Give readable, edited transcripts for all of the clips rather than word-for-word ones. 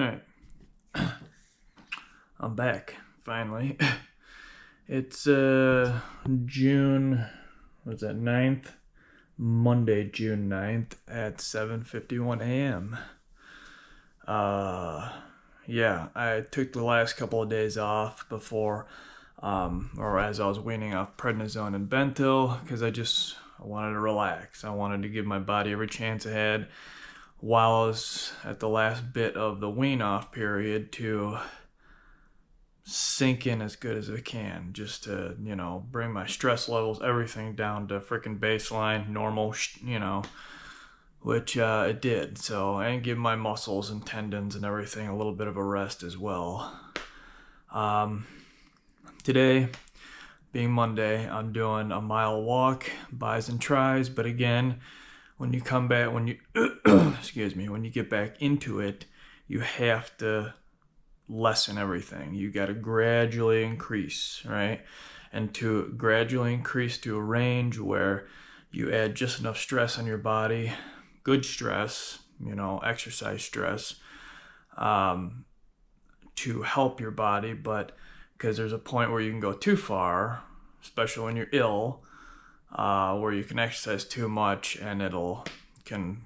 Alright, I'm back, finally. It's June, what's that, 9th? Monday, June 9th at 7:51 a.m. Yeah, I took the last couple of days off before, or as I was weaning off prednisone and bentyl, because I wanted to relax. I wanted to give my body every chance I had while I was at the last bit of the wean off period to sink in as good as I can, just to, bring my stress levels, everything down to freaking baseline, normal, which it did. So, and give my muscles and tendons and everything a little bit of a rest as well. Today, being Monday, I'm doing a mile walk, bis and tris, but again, when you come back, excuse me, when you get back into it, you have to lessen everything. You got to gradually increase, right? And to gradually increase to a range where you add just enough stress on your body, good stress, exercise stress, to help your body, but because there's a point where you can go too far, especially when you're ill, where you can exercise too much and can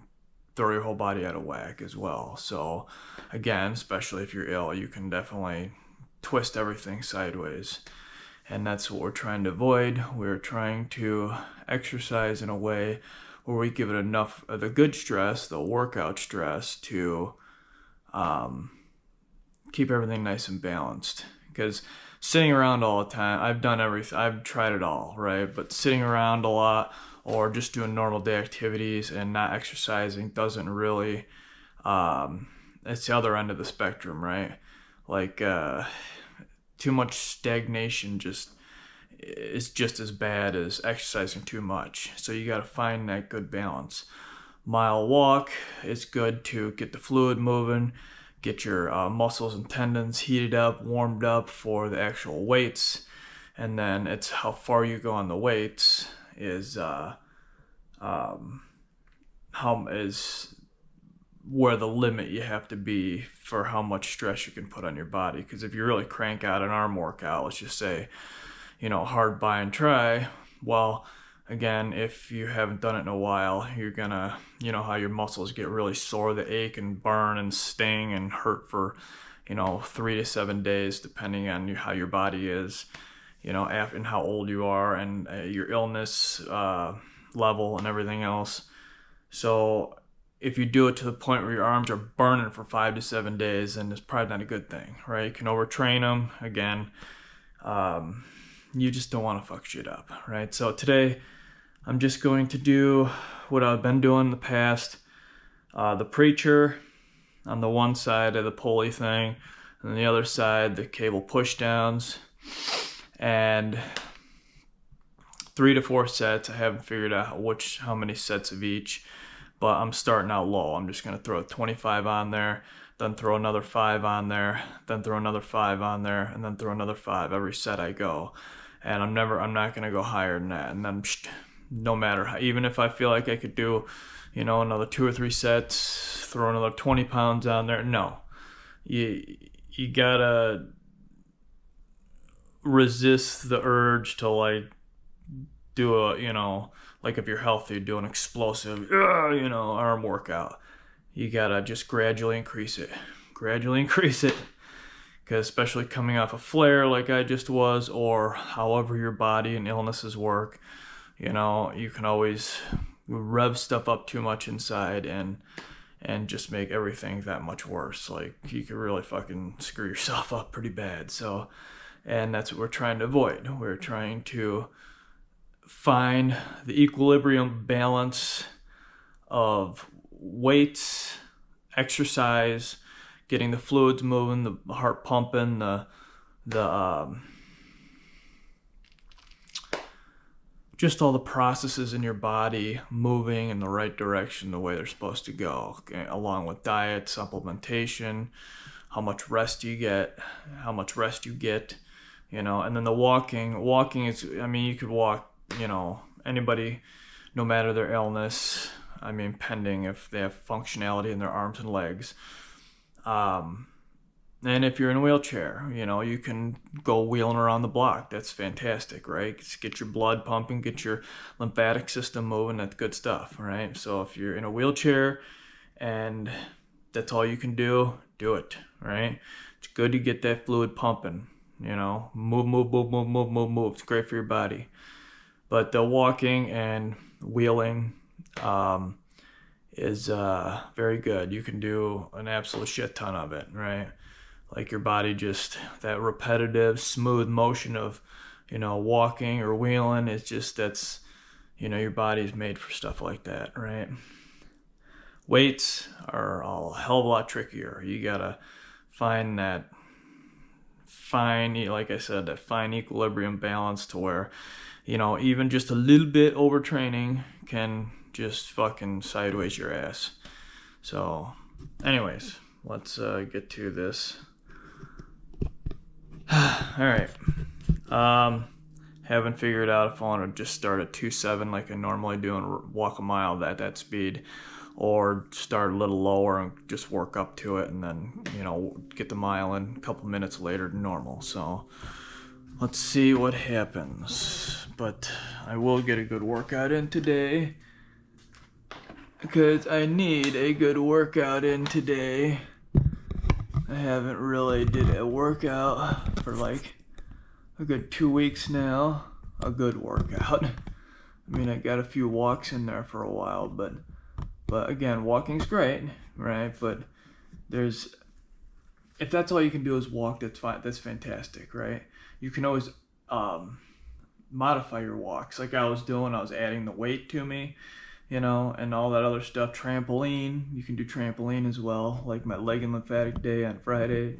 throw your whole body out of whack as well. So again, especially if you're ill, you can definitely twist everything sideways. And that's what we're trying to avoid. We're trying to exercise in a way where we give it enough of the good stress, the workout stress, to keep everything nice and balanced. Because sitting around all the time, I've done everything, I've tried it all, right? But sitting around a lot or just doing normal day activities and not exercising doesn't really, it's the other end of the spectrum, right? Like, too much stagnation is just as bad as exercising too much. So you got to find that good balance. Mile walk is good to get the fluid moving, get your muscles and tendons heated up, warmed up for the actual weights. And then it's how far you go on the weights is where the limit you have to be for how much stress you can put on your body. Because if you really crank out an arm workout, let's just say, hard bi and tri, well, again, if you haven't done it in a while, you're gonna, how your muscles get really sore, they ache and burn and sting and hurt for, 3 to 7 days, depending on how your body is, and how old you are and your illness level and everything else. So if you do it to the point where your arms are burning for 5 to 7 days, then it's probably not a good thing, right? You can overtrain them. Again, you just don't want to fuck shit up, right? So today, I'm just going to do what I've been doing in the past. The preacher on the one side of the pulley thing, and on the other side, the cable push downs, and 3 to 4 sets. I haven't figured out how many sets of each, but I'm starting out low. I'm just going to throw 25 on there, then throw another 5 on there, then throw another 5 on there, and then throw another 5 every set I go. And I'm not going to go higher than that. And then no matter how, even if I feel like I could do, another 2 or 3 sets, throw another 20 pounds on there. No, you gotta resist the urge to do like if you're healthy, do an explosive, arm workout. You gotta just gradually increase it. Because especially coming off a flare like I just was, or however your body and illnesses work, you can always rev stuff up too much inside and just make everything that much worse. Like, you could really fucking screw yourself up pretty bad. So, and that's what we're trying to avoid. We're trying to find the equilibrium balance of weights, exercise, getting the fluids moving, the heart pumping, just all the processes in your body moving in the right direction, the way they're supposed to go, okay? Along with diet, supplementation, how much rest you get, and then the walking is, you could walk, anybody, no matter their illness, pending if they have functionality in their arms and legs, And if you're in a wheelchair, you can go wheeling around the block. That's fantastic, right? Just get your blood pumping, get your lymphatic system moving. That's good stuff, right? So if you're in a wheelchair and that's all you can do it, right? It's good to get that fluid pumping, move, move, move, move, move, move, move. It's great for your body. But the walking and wheeling is very good. You can do an absolute shit ton of it, right? Like your body just, that repetitive, smooth motion of, walking or wheeling, it's just, that's, your body's made for stuff like that, right? Weights are a hell of a lot trickier. You gotta find that fine, like I said, that fine equilibrium balance to where, even just a little bit overtraining can just fucking sideways your ass. So, anyways, let's get to this. Alright. Haven't figured out if I want to just start at 2.7 like I normally do and walk a mile at that speed, or start a little lower and just work up to it and then, get the mile in a couple minutes later to normal. So let's see what happens. But I will get a good workout in today, because I need a good workout in today. I haven't really did a workout for like a good 2 weeks now. A good workout. I mean, I got a few walks in there for a while, but again, walking's great, right? But if that's all you can do is walk, that's fine. That's fantastic, right? You can always modify your walks. Like I was doing, I was adding the weight to me, and all that other stuff. Trampoline, you can do trampoline as well, like my leg and lymphatic day on Friday.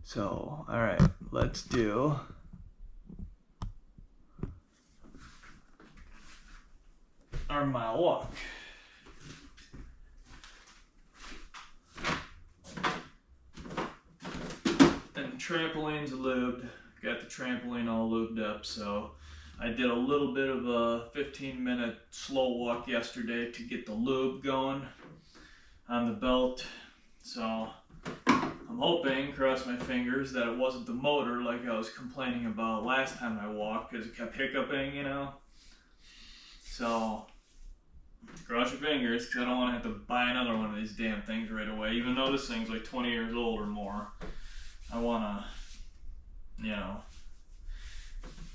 So, all right, let's do our mile walk. And the trampoline's lubed. Got the trampoline all lubed up, so I did a little bit of a 15-minute slow walk yesterday to get the lube going on the belt. So I'm hoping, cross my fingers, that it wasn't the motor like I was complaining about last time I walked, because it kept hiccuping, So cross your fingers, because I don't want to have to buy another one of these damn things right away, even though this thing's like 20 years old or more. I want to,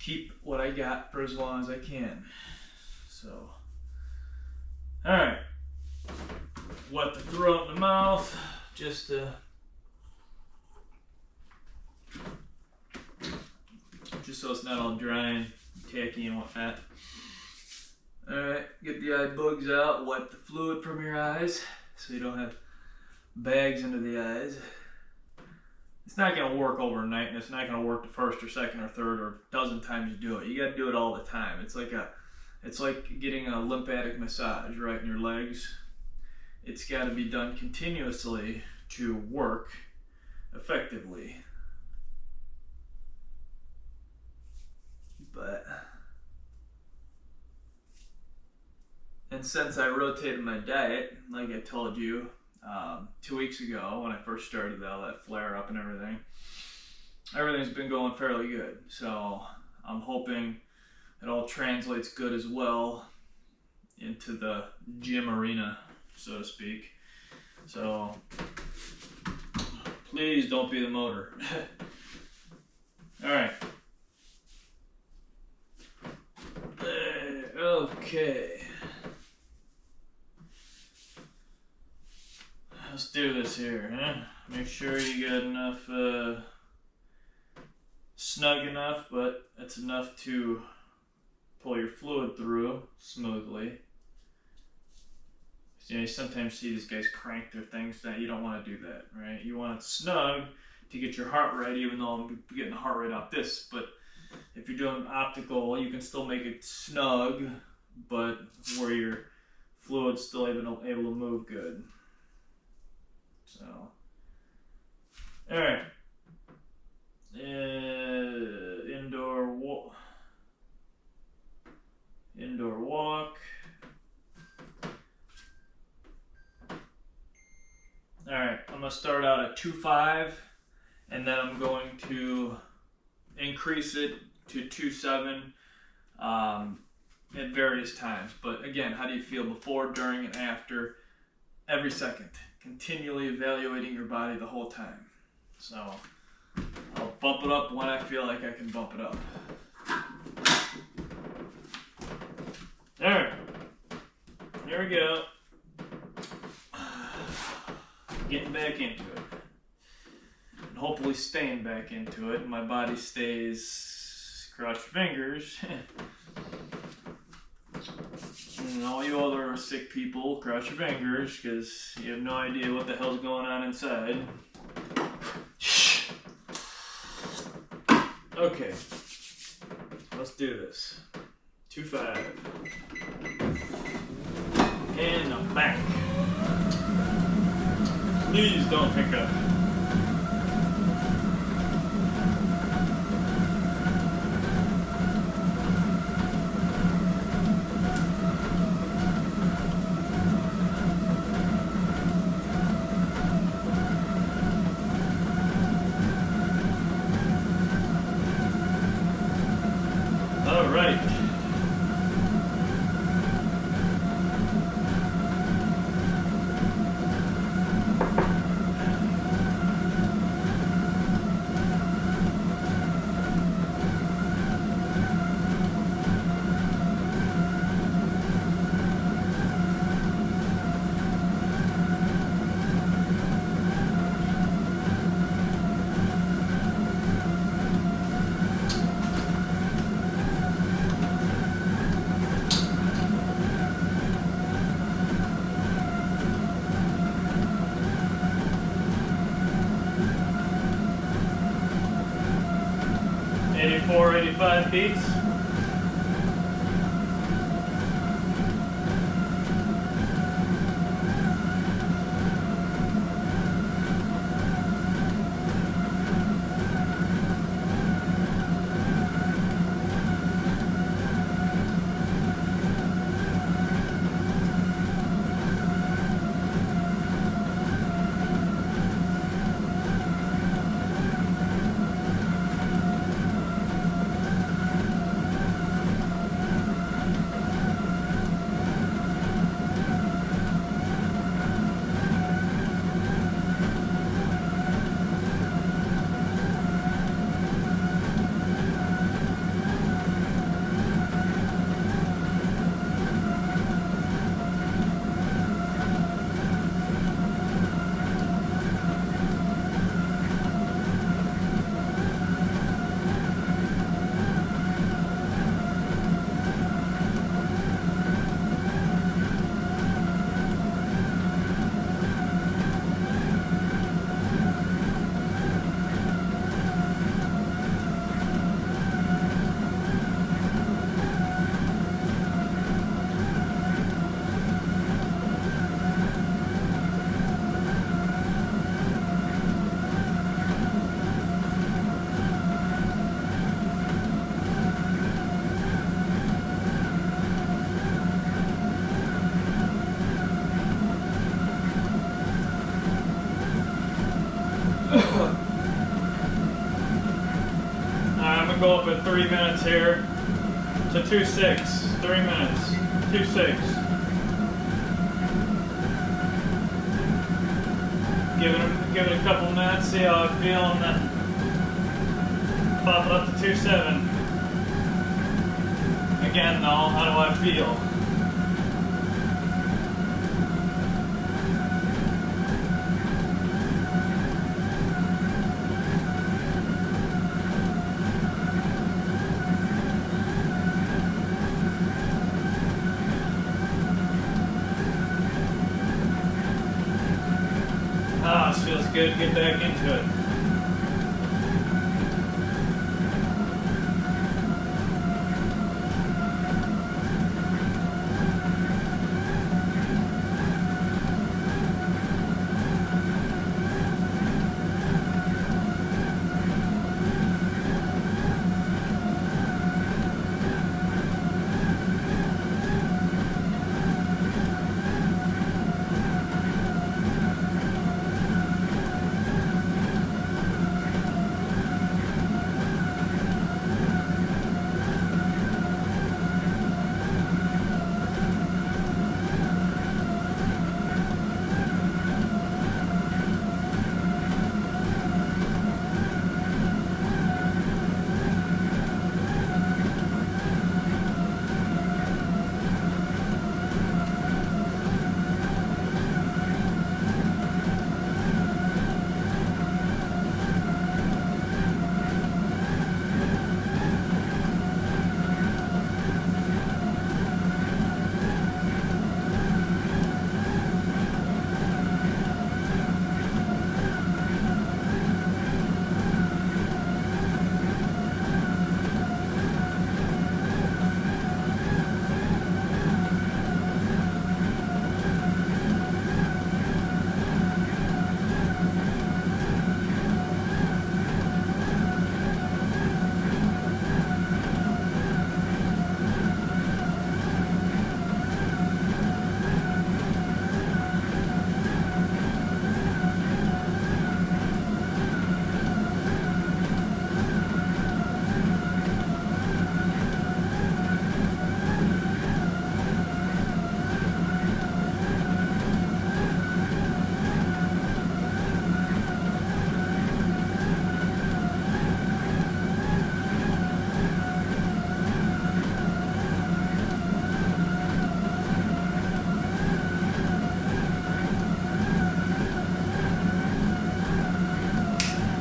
keep what I got for as long as I can. So, alright. Wet the throat and the mouth, just so it's not all dry and tacky and whatnot. Alright, get the eye bugs out, wipe the fluid from your eyes so you don't have bags under the eyes. It's not going to work overnight, and it's not going to work the first or second or third or dozen times you do it. You got to do it all the time. It's like getting a lymphatic massage right in your legs. It's got to be done continuously to work effectively. And since I rotated my diet, like I told you 2 weeks ago when I first started all that flare up and everything's been going fairly good. So I'm hoping it all translates good as well into the gym arena, so to speak. So please don't be the motor. Alright. Okay. Let's do this here, huh? Make sure you got enough, snug enough, but it's enough to pull your fluid through smoothly. So, you sometimes see these guys crank their things down. You don't want to do that, right? You want it snug to get your heart rate, even though I'm getting the heart rate off this. But if you're doing optical, you can still make it snug, but where your fluid's still able to move good. So, all right. Indoor walk. All right, I'm going to start out at 2.5, and then I'm going to increase it to 2.7 at various times. But again, how do you feel before, during, and after? Every second. Continually evaluating your body the whole time. So I'll bump it up when I feel like I can bump it up. There. Here we go. Getting back into it. And hopefully staying back into it. And my body stays, cross your fingers. And all you other sick people, cross your fingers, because you have no idea what the hell's going on inside. Okay, let's do this. 2.5. And I'm back. Please don't pick up. All right. Eighty-four, 85 beats. I'm gonna go up in 3 minutes here to 2.6. 3 minutes. 2.6. Give it a couple minutes, see how I feel, and then pop it up to 2.7. Again though, how do I feel? Ah, this feels good. Get back into it.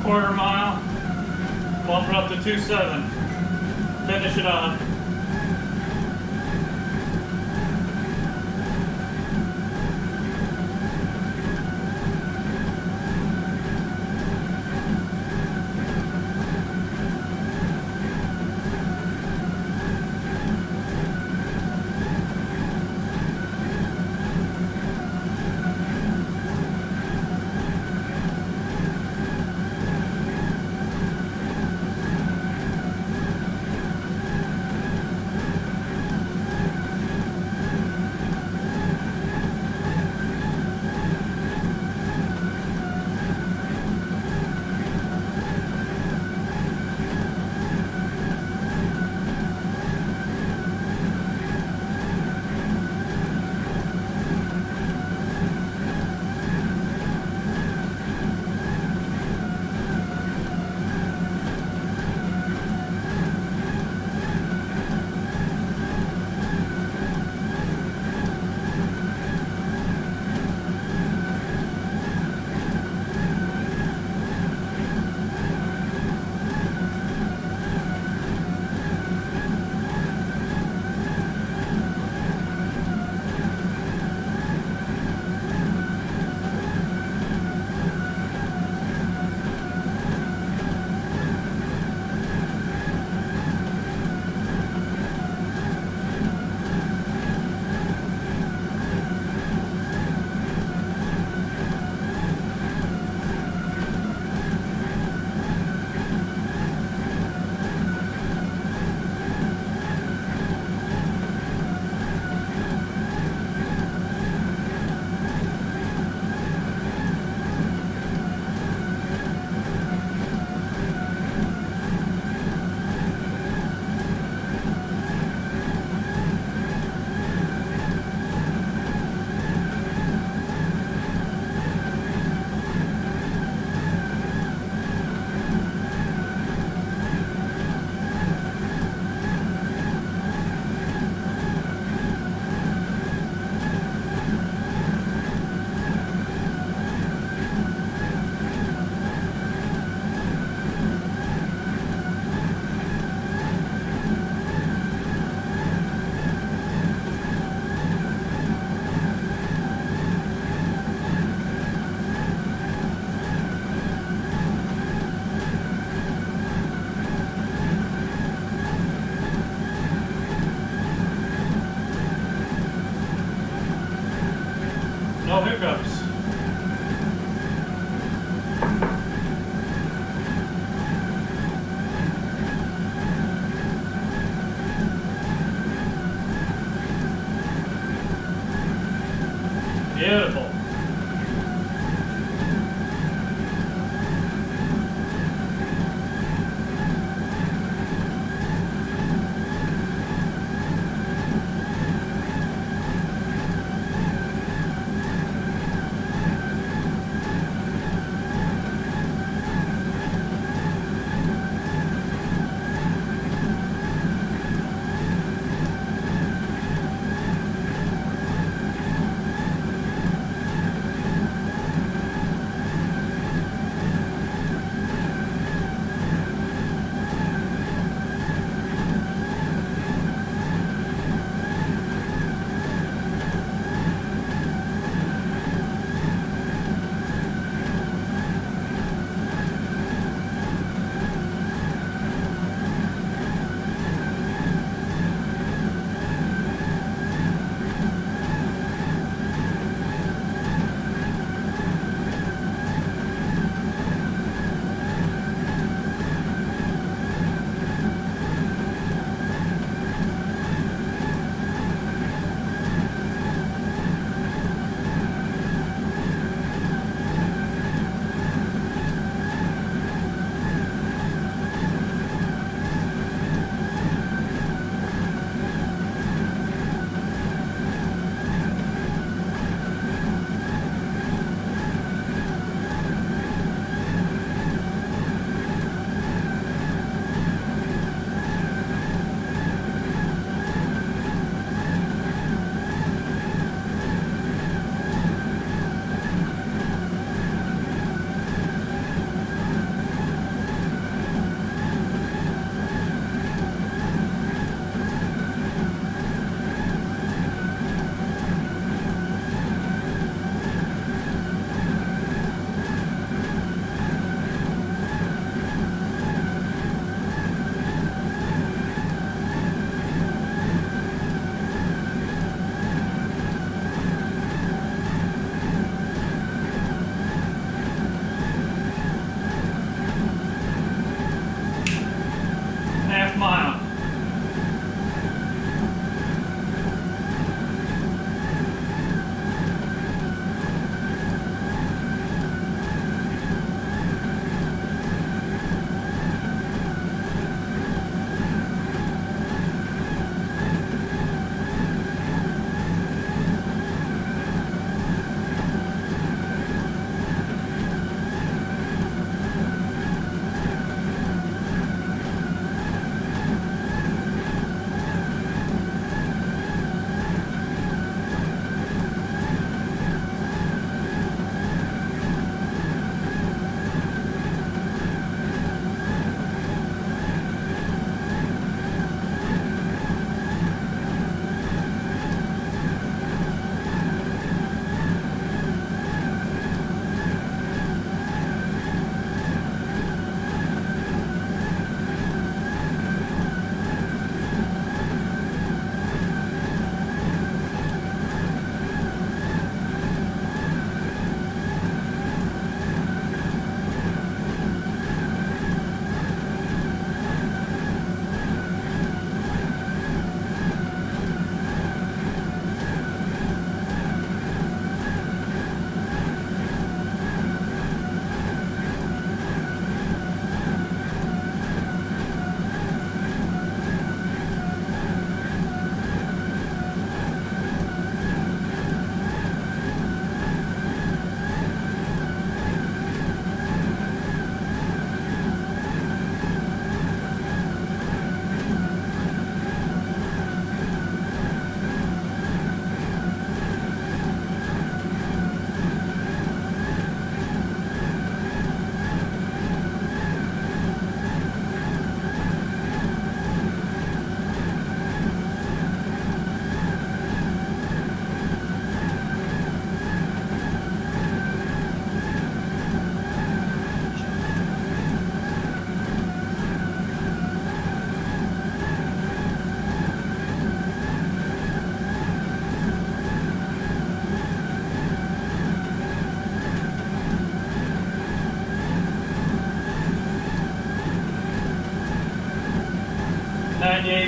quarter mile, bump it up to 2.7. Finish it off. No hiccups. Beautiful.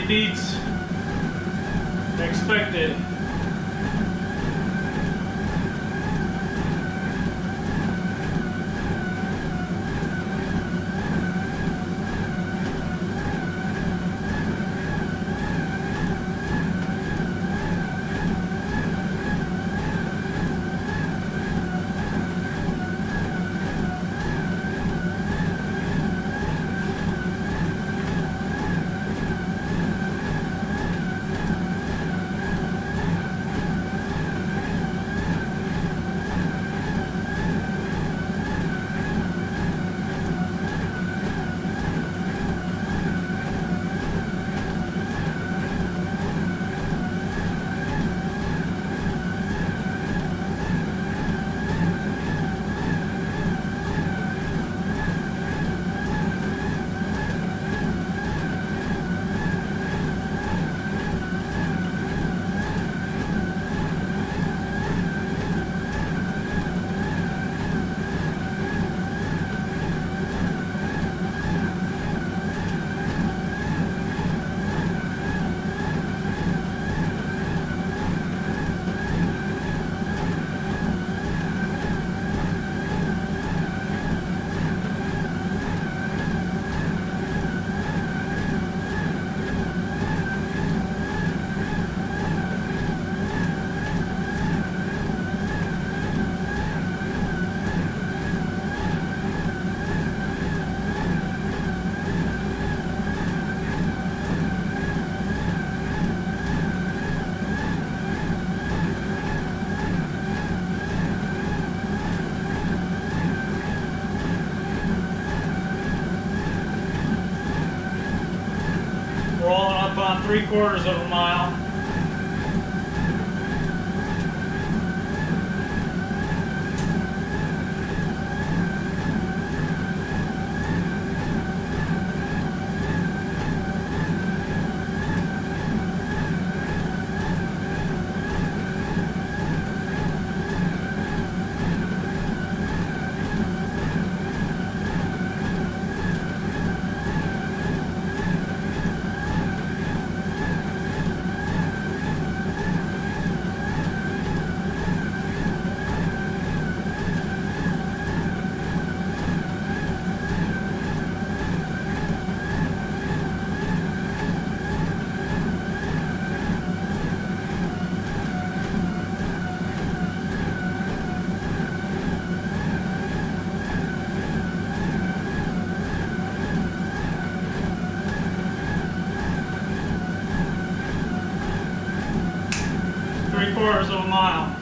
30 beats expected. Rolling up on 3/4 of a mile. Three-quarters of a mile.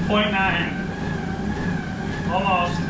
.9. Almost.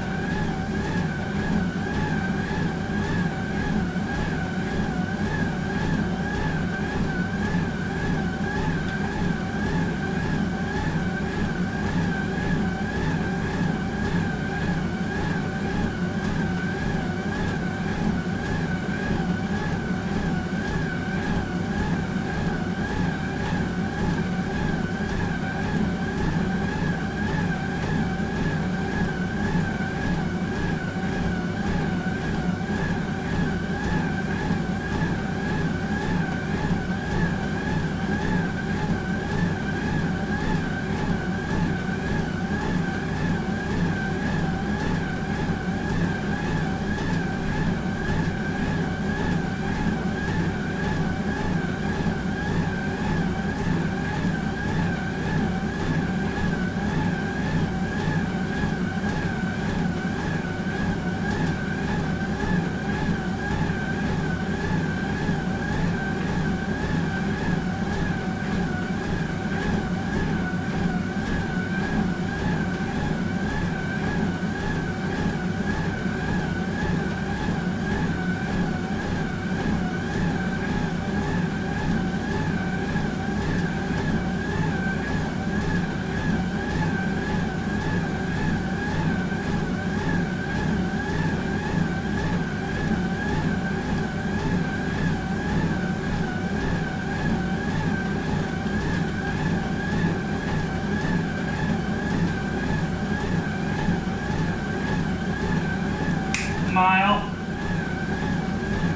Mile.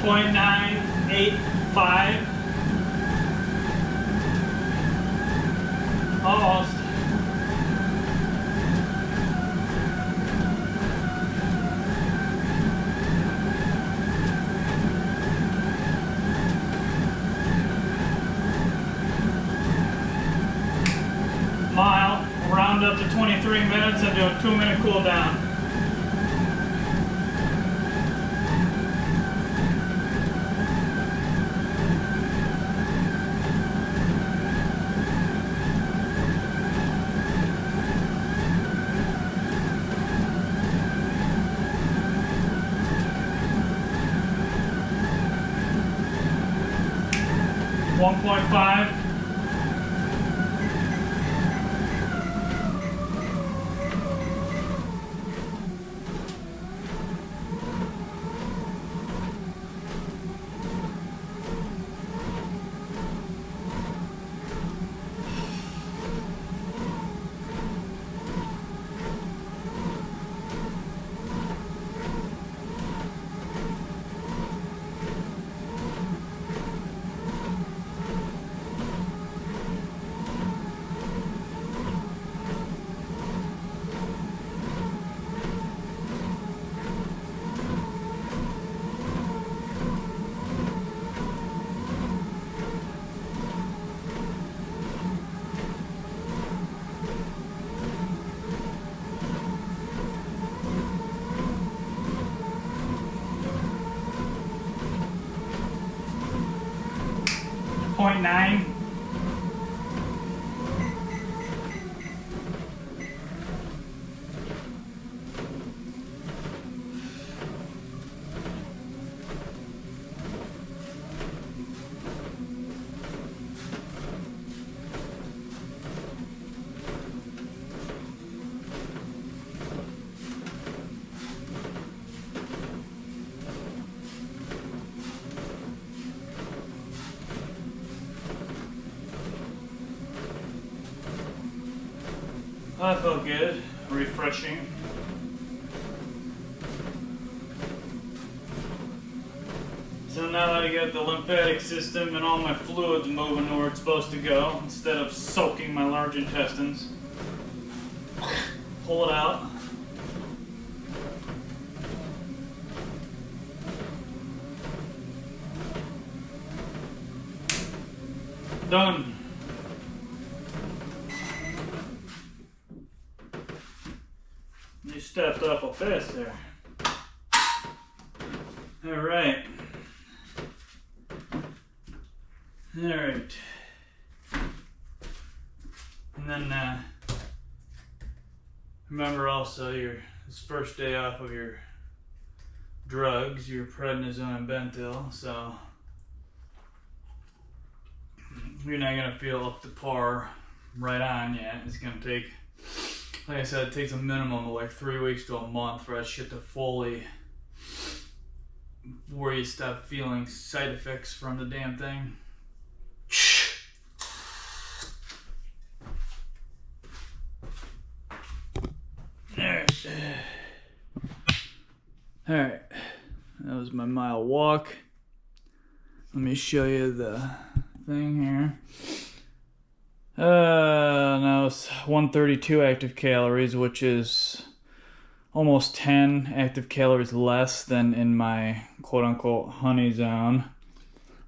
.985. Almost. Mile. Round up to 23 minutes and do a 2-minute cool down. .5. .9. That felt good, refreshing. So now that I got the lymphatic system and all my fluids moving where it's supposed to go, instead of soaking my large intestines, pull it out. Done. You stepped awful fast there. Alright. Alright. And then Remember also this first day off of your drugs, your prednisone and bentyl, so you're not gonna feel up to par right on yet. It's gonna take, like I said, it takes a minimum of like 3 weeks to a month for that shit to fully, where you stop feeling side effects from the damn thing. Alright, that was my mile walk. Let me show you the thing here. Now it's 132 active calories, which is almost 10 active calories less than in my quote-unquote honey zone,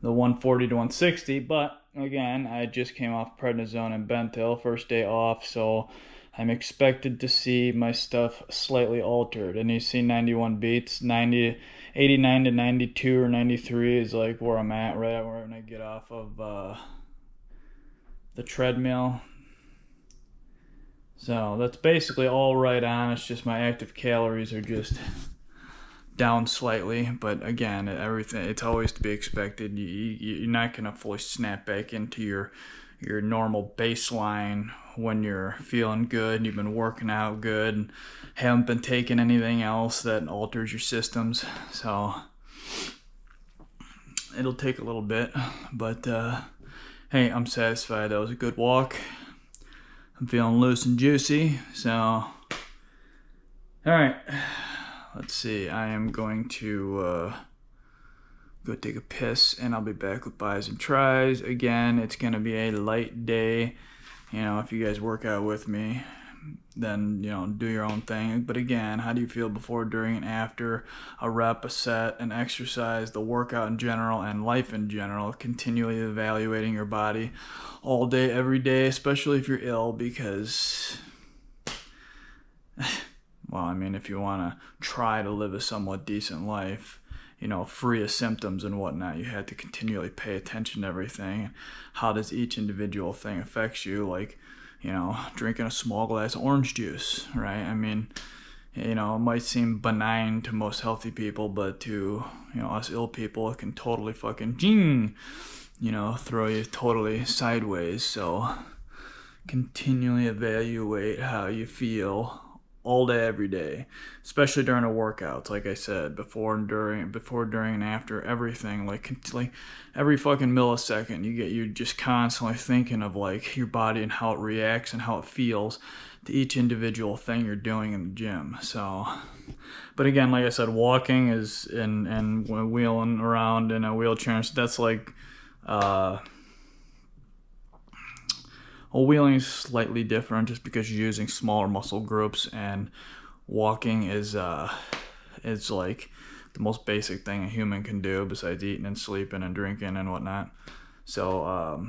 the 140 to 160. But again, I just came off prednisone and bentyl, first day off, so I'm expected to see my stuff slightly altered. And you see 91 beats, 89 to 92 or 93 is like where I'm at right when I get off of the treadmill. So that's basically all right on. It's just my active calories are just down slightly. But again, everything, it's always to be expected. You're not going to fully snap back into your normal baseline when you're feeling good and you've been working out good and haven't been taking anything else that alters your systems. So it'll take a little bit, but hey, I'm satisfied. That was a good walk. I'm feeling loose and juicy. So all right, let's see, I am going to go take a piss, and I'll be back with buys and tries. Again, it's going to be a light day. You know, if you guys work out with me, then, you know, do your own thing. But again, how do you feel before, during, and after a rep, a set, an exercise, the workout in general, and life in general? Continually evaluating your body all day, every day, especially if you're ill, because well, I mean, if you want to try to live a somewhat decent life, you know, free of symptoms and whatnot, you have to continually pay attention to everything. How does each individual thing affect you? Like, you know, drinking a small glass of orange juice, right? I mean, you know, it might seem benign to most healthy people, but to, you know, us ill people, it can totally fucking, you know, throw you totally sideways. So continually evaluate how you feel all day, every day, especially during a workout. Like I said, before, during, and after, everything. Like every fucking millisecond, you're just constantly thinking of like your body and how it reacts and how it feels to each individual thing you're doing in the gym. So, but again, like I said, walking is and wheeling around in a wheelchair, so that's like well, wheeling is slightly different just because you're using smaller muscle groups, and walking is like the most basic thing a human can do besides eating and sleeping and drinking and whatnot. So,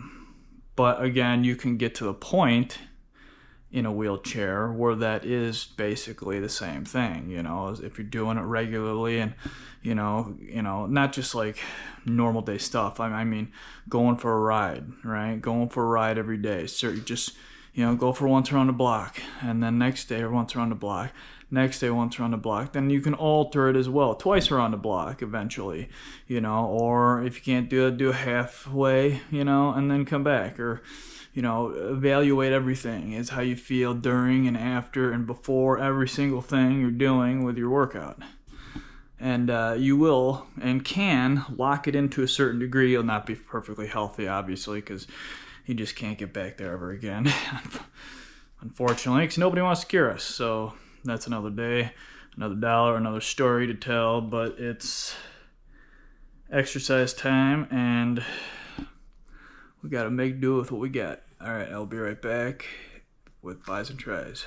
but again, you can get to the point in a wheelchair where that is basically the same thing, you know, if you're doing it regularly and, you know, not just like normal day stuff. I mean, going for a ride, right? Going for a ride every day. So you just, you know, go for once around the block, and then next day once around the block, next day once around the block. Then you can alter it as well, twice around the block eventually, you know, or if you can't do it, do halfway, you know, and then come back. Or, you know, evaluate everything is how you feel during and after and before every single thing you're doing with your workout. And you will and can lock it into a certain degree. You'll not be perfectly healthy, obviously, because you just can't get back there ever again. Unfortunately, because nobody wants to cure us. So that's another day, another dollar, another story to tell. But it's exercise time, and we got to make do with what we got. All right, I'll be right back with buys and tries.